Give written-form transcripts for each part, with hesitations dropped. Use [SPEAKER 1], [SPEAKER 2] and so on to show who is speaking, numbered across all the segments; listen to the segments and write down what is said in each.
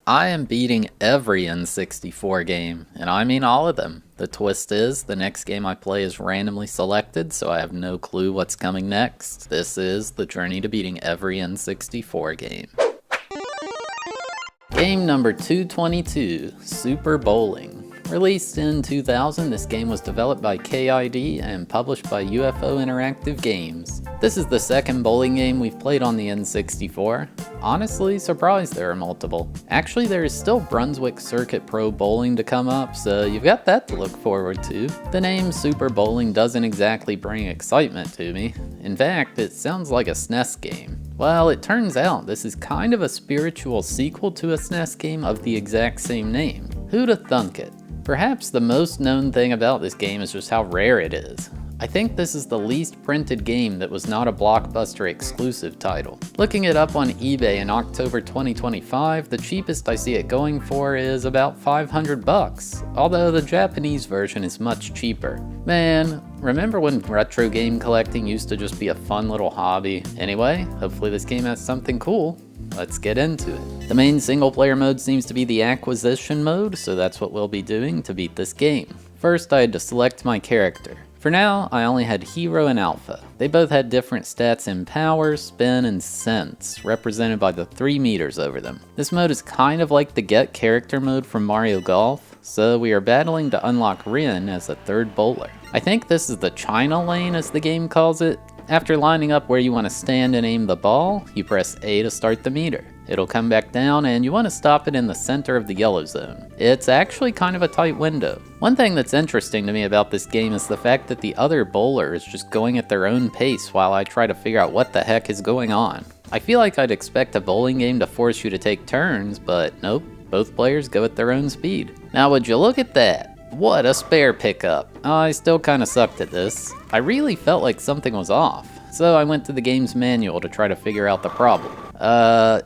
[SPEAKER 1] I am beating every N64 game, and I mean all of them. The twist is, the next game I play is randomly selected, so I have no clue what's coming next. This is the journey to beating every N64 game. Game number 222, Super Bowling. Released in 2000, this game was developed by KID and published by UFO Interactive Games. This is the second bowling game we've played on the N64. Honestly, surprised there are multiple. Actually, there is still Brunswick Circuit Pro Bowling to come up, so you've got that to look forward to. The name Super Bowling doesn't exactly bring excitement to me. In fact, it sounds like a SNES game. Well, it turns out this is kind of a spiritual sequel to a SNES game of the exact same name. Who'da thunk it? Perhaps the most known thing about this game is just how rare it is. I think this is the least printed game that was not a Blockbuster exclusive title. Looking it up on eBay in October 2025, the cheapest I see it going for is about 500 bucks, although the Japanese version is much cheaper. Man, remember when retro game collecting used to just be a fun little hobby? Anyway, hopefully this game has something cool. Let's get into it. The main single player mode seems to be the acquisition mode, so that's what we'll be doing to beat this game. First, I had to select my character. For now, I only had Hero and Alpha. They both had different stats in power, spin, and sense, represented by the 3 meters over them. This mode is kind of like the Get Character mode from Mario Golf, so we are battling to unlock Rin as a third bowler. I think this is the China lane as the game calls it. After lining up where you want to stand and aim the ball, you press A to start the meter. It'll come back down and you want to stop it in the center of the yellow zone. It's actually kind of a tight window. One thing that's interesting to me about this game is the fact that the other bowler is just going at their own pace while I try to figure out what the heck is going on. I feel like I'd expect a bowling game to force you to take turns, but nope, both players go at their own speed. Now would you look at that? What a spare pickup. I still kinda sucked at this. I really felt like something was off, so I went to the game's manual to try to figure out the problem.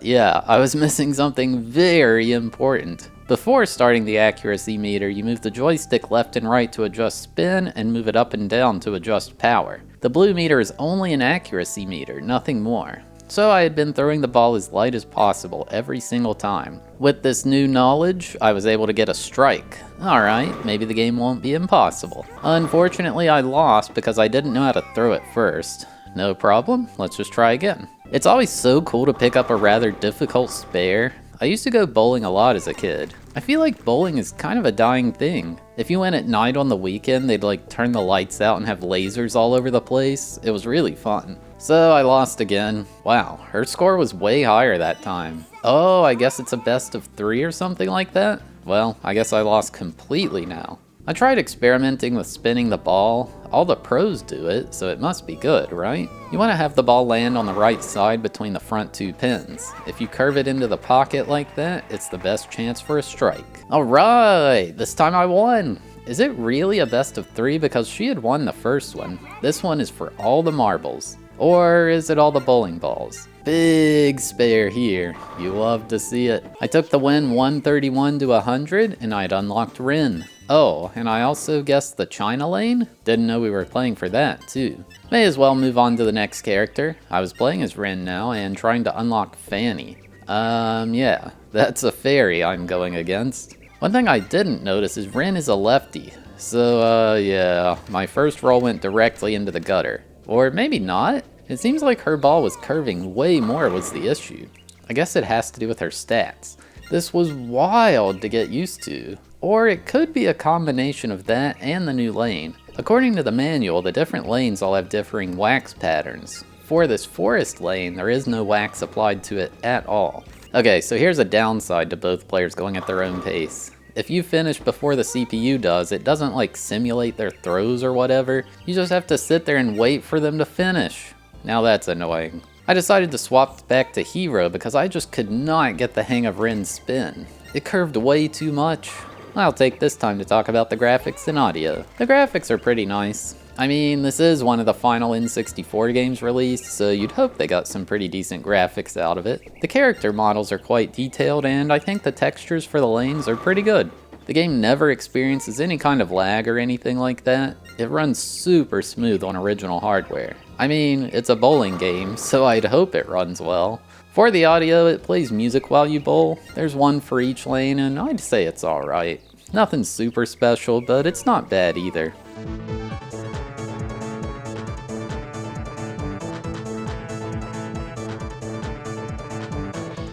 [SPEAKER 1] Yeah, I was missing something very important. Before starting the accuracy meter, you move the joystick left and right to adjust spin and move it up and down to adjust power. The blue meter is only an accuracy meter, nothing more. So I had been throwing the ball as light as possible every single time. With this new knowledge, I was able to get a strike. Alright, maybe the game won't be impossible. Unfortunately, I lost because I didn't know how to throw it first. No problem, let's just try again. It's always so cool to pick up a rather difficult spare. I used to go bowling a lot as a kid. I feel like bowling is kind of a dying thing. If you went at night on the weekend, they'd like turn the lights out and have lasers all over the place. It was really fun. So I lost again. Wow, her score was way higher that time. Oh, I guess it's a best of 3 or something like that? Well, I guess I lost completely now. I tried experimenting with spinning the ball. All the pros do it, so it must be good, right? You want to have the ball land on the right side between the front 2 pins. If you curve it into the pocket like that, it's the best chance for a strike. Alright, this time I won! Is it really a best of 3 because she had won the first one? This one is for all the marbles. Or is it all the bowling balls? Big spare here. You love to see it. I took the win 131 to 100 and I'd unlocked Rin. Oh, and I also guessed the China lane? Didn't know we were playing for that, too. May as well move on to the next character. I was playing as Rin now and trying to unlock Fanny. Yeah, that's a fairy I'm going against. One thing I didn't notice is Rin is a lefty. So, yeah, my first roll went directly into the gutter. Or maybe not. It seems like her ball was curving way more was the issue. I guess it has to do with her stats. This was wild to get used to. Or it could be a combination of that and the new lane. According to the manual, the different lanes all have differing wax patterns. For this forest lane, there is no wax applied to it at all. Okay, so here's a downside to both players going at their own pace. If you finish before the CPU does, it doesn't like simulate their throws or whatever. You just have to sit there and wait for them to finish. Now that's annoying. I decided to swap back to Hero because I just could not get the hang of Rin's spin. It curved way too much. I'll take this time to talk about the graphics and audio. The graphics are pretty nice. I mean, this is one of the final N64 games released, so you'd hope they got some pretty decent graphics out of it. The character models are quite detailed, and I think the textures for the lanes are pretty good. The game never experiences any kind of lag or anything like that. It runs super smooth on original hardware. I mean, it's a bowling game, so I'd hope it runs well. For the audio, it plays music while you bowl. There's one for each lane, and I'd say it's alright. Nothing super special, but it's not bad either.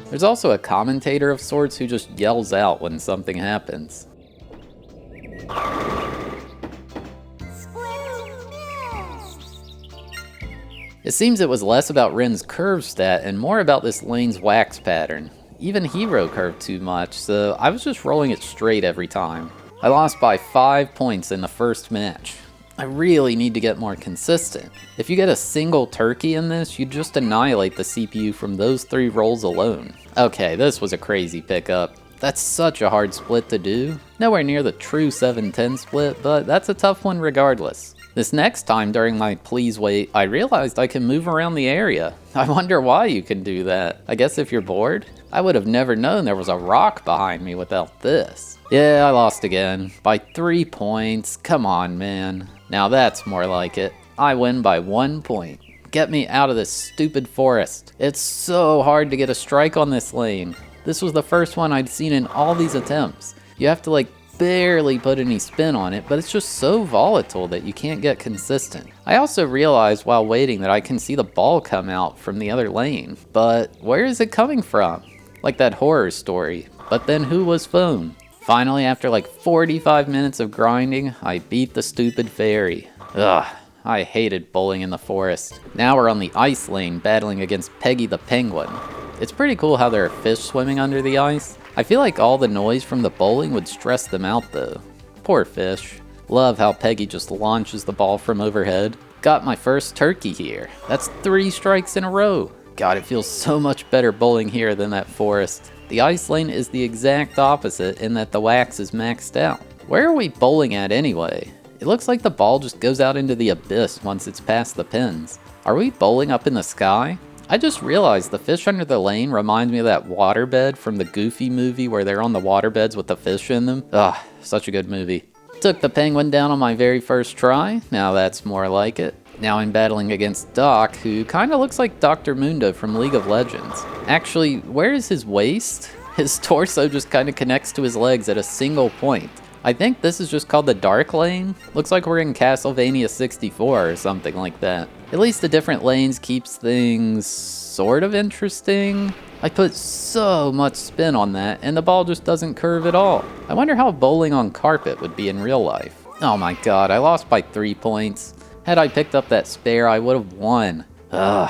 [SPEAKER 1] There's also a commentator of sorts who just yells out when something happens. It seems it was less about Ren's curve stat and more about this lane's wax pattern. Even Hero curved too much, so I was just rolling it straight every time. I lost by 5 points in the first match. I really need to get more consistent. If you get a single turkey in this, you just annihilate the CPU from those 3 rolls alone. Okay, this was a crazy pickup. That's such a hard split to do. Nowhere near the true 7-10 split, but that's a tough one regardless. This next time during my please wait, I realized I can move around the area. I wonder why you can do that. I guess if you're bored? I would have never known there was a rock behind me without this. Yeah, I lost again. By 3 points. Come on, man. Now that's more like it. I win by 1 point. Get me out of this stupid forest. It's so hard to get a strike on this lane. This was the first one I'd seen in all these attempts. You have to barely put any spin on it, but it's just so volatile that you can't get consistent. I also realized while waiting that I can see the ball come out from the other lane, but where is it coming from? Like that horror story. But then who was phone? Finally, after 45 minutes of grinding, I beat the stupid fairy. Ugh, I hated bowling in the forest. Now we're on the ice lane battling against Peggy the penguin. It's pretty cool how there are fish swimming under the ice. I feel like all the noise from the bowling would stress them out though. Poor fish. Love how Peggy just launches the ball from overhead. Got my first turkey here. That's 3 strikes in a row. God, it feels so much better bowling here than that forest. The ice lane is the exact opposite in that the wax is maxed out. Where are we bowling at anyway? It looks like the ball just goes out into the abyss once it's past the pins. Are we bowling up in the sky? I just realized the fish under the lane reminds me of that waterbed from the Goofy movie where they're on the waterbeds with the fish in them. Ugh, such a good movie. Took the penguin down on my very first try. Now that's more like it. Now I'm battling against Doc, who kinda looks like Dr. Mundo from League of Legends. Actually, where is his waist? His torso just kinda connects to his legs at a single point. I think this is just called the Dark Lane. Looks like we're in Castlevania 64 or something like that. At least the different lanes keeps things sort of interesting. I put so much spin on that and the ball just doesn't curve at all. I wonder how bowling on carpet would be in real life. Oh my god, I lost by 3 points. Had I picked up that spare, I would have won. Ugh,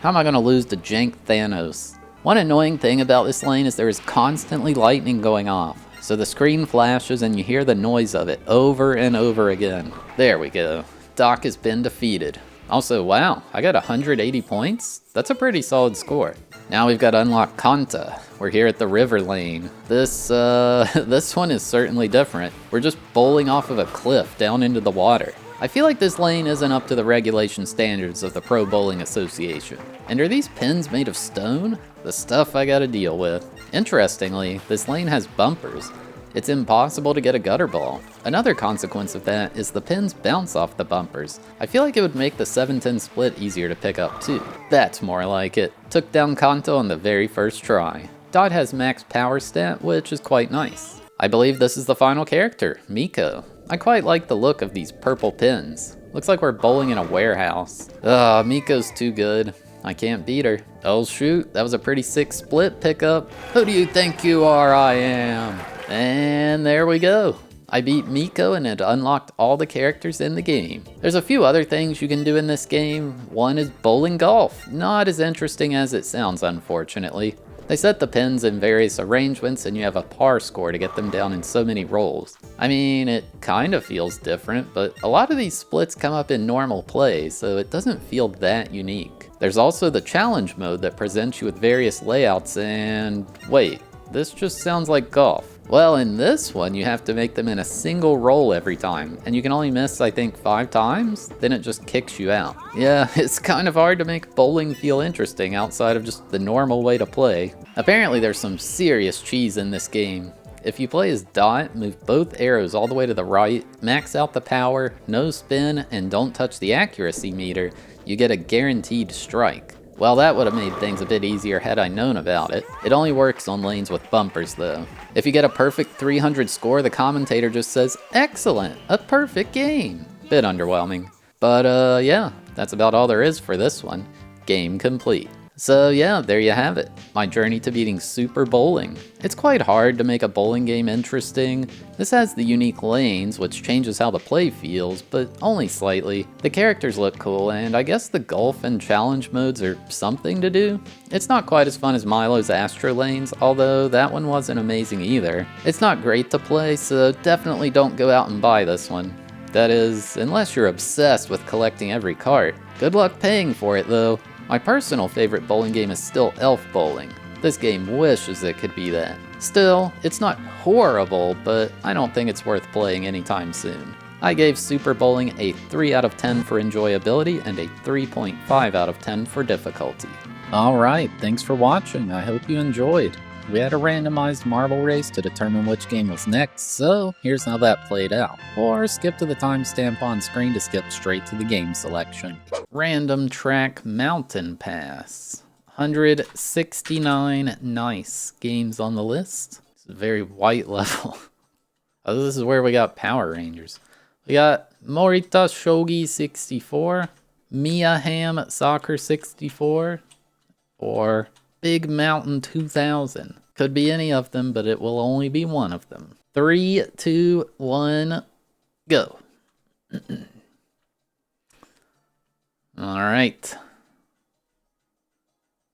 [SPEAKER 1] how am I gonna lose to Jank Thanos? One annoying thing about this lane is there is constantly lightning going off. So the screen flashes and you hear the noise of it over and over again. There we go. Doc has been defeated. Also, wow, I got 180 points? That's a pretty solid score. Now we've got to unlock Kanta. We're here at the river lane. This one is certainly different. We're just bowling off of a cliff down into the water. I feel like this lane isn't up to the regulation standards of the Pro Bowling Association. And are these pins made of stone? The stuff I gotta deal with. Interestingly, this lane has bumpers. It's impossible to get a gutter ball. Another consequence of that is the pins bounce off the bumpers. I feel like it would make the 7-10 split easier to pick up too. That's more like it. Took down Kanto on the very first try. Dot has max power stat, which is quite nice. I believe this is the final character, Miko. I quite like the look of these purple pins. Looks like we're bowling in a warehouse. Ugh, Miko's too good. I can't beat her. Oh shoot, that was a pretty sick split pickup. Who do you think you are? I am. And there we go. I beat Miko and it unlocked all the characters in the game. There's a few other things you can do in this game. One is bowling golf. Not as interesting as it sounds, unfortunately. They set the pins in various arrangements and you have a par score to get them down in so many rolls. I mean, it kind of feels different, but a lot of these splits come up in normal play, so it doesn't feel that unique. There's also the challenge mode that presents you with various layouts and... wait, this just sounds like golf. Well, in this one, you have to make them in a single roll every time, and you can only miss, I think, 5 times, then it just kicks you out. Yeah, it's kind of hard to make bowling feel interesting outside of just the normal way to play. Apparently, there's some serious cheese in this game. If you play as Dot, move both arrows all the way to the right, max out the power, no spin, and don't touch the accuracy meter, you get a guaranteed strike. Well, that would have made things a bit easier had I known about it. It only works on lanes with bumpers though. If you get a perfect 300 score, the commentator just says, "Excellent, a perfect game." Bit underwhelming. But yeah, that's about all there is for this one. Game complete. So yeah, there you have it. My journey to beating Super Bowling. It's quite hard to make a bowling game interesting. This has the unique lanes, which changes how the play feels, but only slightly. The characters look cool, and I guess the golf and challenge modes are something to do. It's not quite as fun as Milo's Astro Lanes, although that one wasn't amazing either. It's not great to play, so definitely don't go out and buy this one. That is, unless you're obsessed with collecting every cart. Good luck paying for it though. My personal favorite bowling game is still Elf Bowling. This game wishes it could be that. Still, it's not horrible, but I don't think it's worth playing anytime soon. I gave Super Bowling a 3 out of 10 for enjoyability and a 3.5 out of 10 for difficulty. Alright, thanks for watching. I hope you enjoyed. We had a randomized marble race to determine which game was next, so here's how that played out. Or skip to the timestamp on screen to skip straight to the game selection. Random Track Mountain Pass. 169 nice games on the list. It's a very white level. Oh, this is where we got Power Rangers. We got Morita Shogi 64, Mia Ham Soccer 64, or Big Mountain 2000. Could be any of them, but it will only be one of them. 3, 2, 1, go. Alright.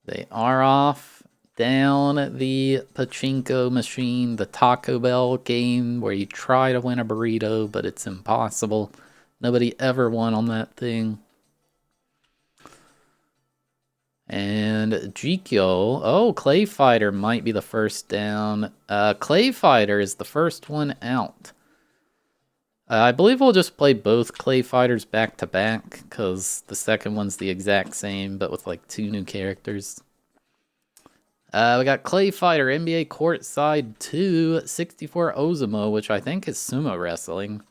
[SPEAKER 1] They are off down the pachinko machine, the Taco Bell game where you try to win a burrito, but it's impossible. Nobody ever won on that thing. And Jikyo, oh, Clay Fighter might be the first down. Clay Fighter is the first one out. I believe we'll just play both Clay Fighters back to back, because the second one's the exact same, but with like 2 new characters. We got Clay Fighter NBA Courtside 2, 64 Ozumo, which I think is sumo wrestling.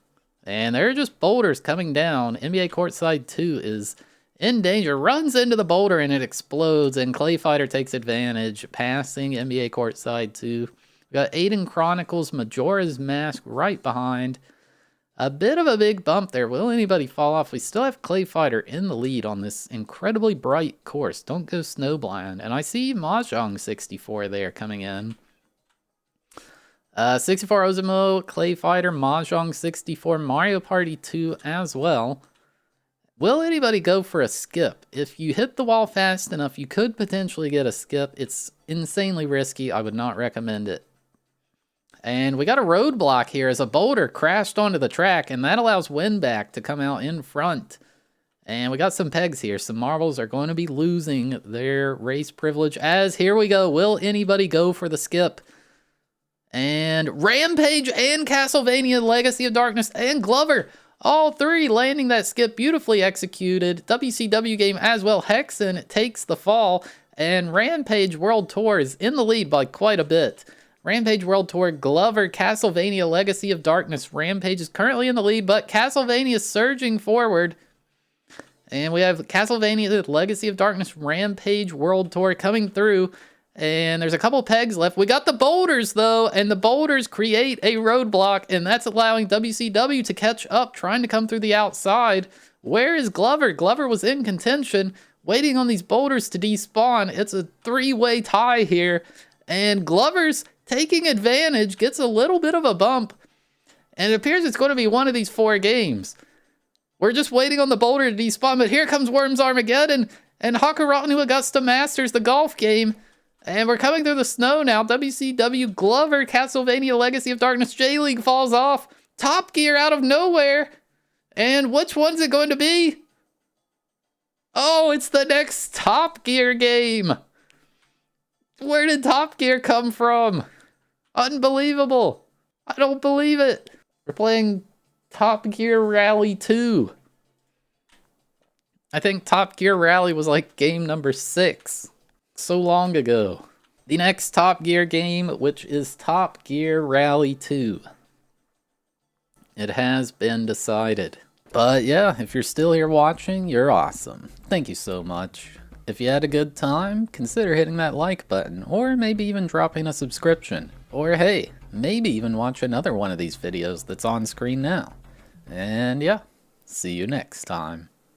[SPEAKER 1] And there are just boulders coming down. NBA Courtside 2 is in danger, runs into the boulder and it explodes, and Clay Fighter takes advantage, passing NBA Courtside 2. We got Aiden Chronicles Majora's Mask right behind. A bit of a big bump there. Will anybody fall off? We still have Clay Fighter in the lead on this incredibly bright course. Don't go snowblind. And I see Mahjong 64 there coming in. 64 Ozumo, Clay Fighter, Mahjong 64, Mario Party 2 as well. Will anybody go for a skip? If you hit the wall fast enough, you could potentially get a skip. It's insanely risky. I would not recommend it. And we got a roadblock here as a boulder crashed onto the track, and that allows Winback to come out in front. And we got some pegs here. Some marbles are going to be losing their race privilege as here we go. Will anybody go for the skip? And Rampage and Castlevania Legacy of Darkness and Glover, all 3 landing that skip, beautifully executed. WCW game as well. Hexen takes the fall, and Rampage World Tour is in the lead by quite a bit. Rampage World Tour, Glover, Castlevania Legacy of Darkness. Rampage is currently in the lead, but Castlevania is surging forward. And we have Castlevania Legacy of Darkness, Rampage World Tour coming through. And there's a couple pegs left. We got the boulders, though, and the boulders create a roadblock, and that's allowing WCW to catch up, trying to come through the outside. Where is Glover? Glover was in contention, waiting on these boulders to despawn. It's a 3-way tie here, and Glover's taking advantage, gets a little bit of a bump, and it appears it's going to be one of these 4 games. We're just waiting on the boulder to despawn, but here comes Worms Armageddon, and Hakuranu Augusta Masters, the golf game. And we're coming through the snow now. WCW, Glover, Castlevania Legacy of Darkness, J-League falls off. Top Gear out of nowhere. And which one's it going to be? Oh, it's the next Top Gear game. Where did Top Gear come from? Unbelievable. I don't believe it. We're playing Top Gear Rally 2. I think Top Gear Rally was like game number 6. So long ago. The next Top Gear game, which is Top Gear Rally 2. It has been decided. But yeah, if you're still here watching, you're awesome. Thank you so much. If you had a good time, consider hitting that like button, or maybe even dropping a subscription. Or hey, maybe even watch another one of these videos that's on screen now. And yeah, see you next time.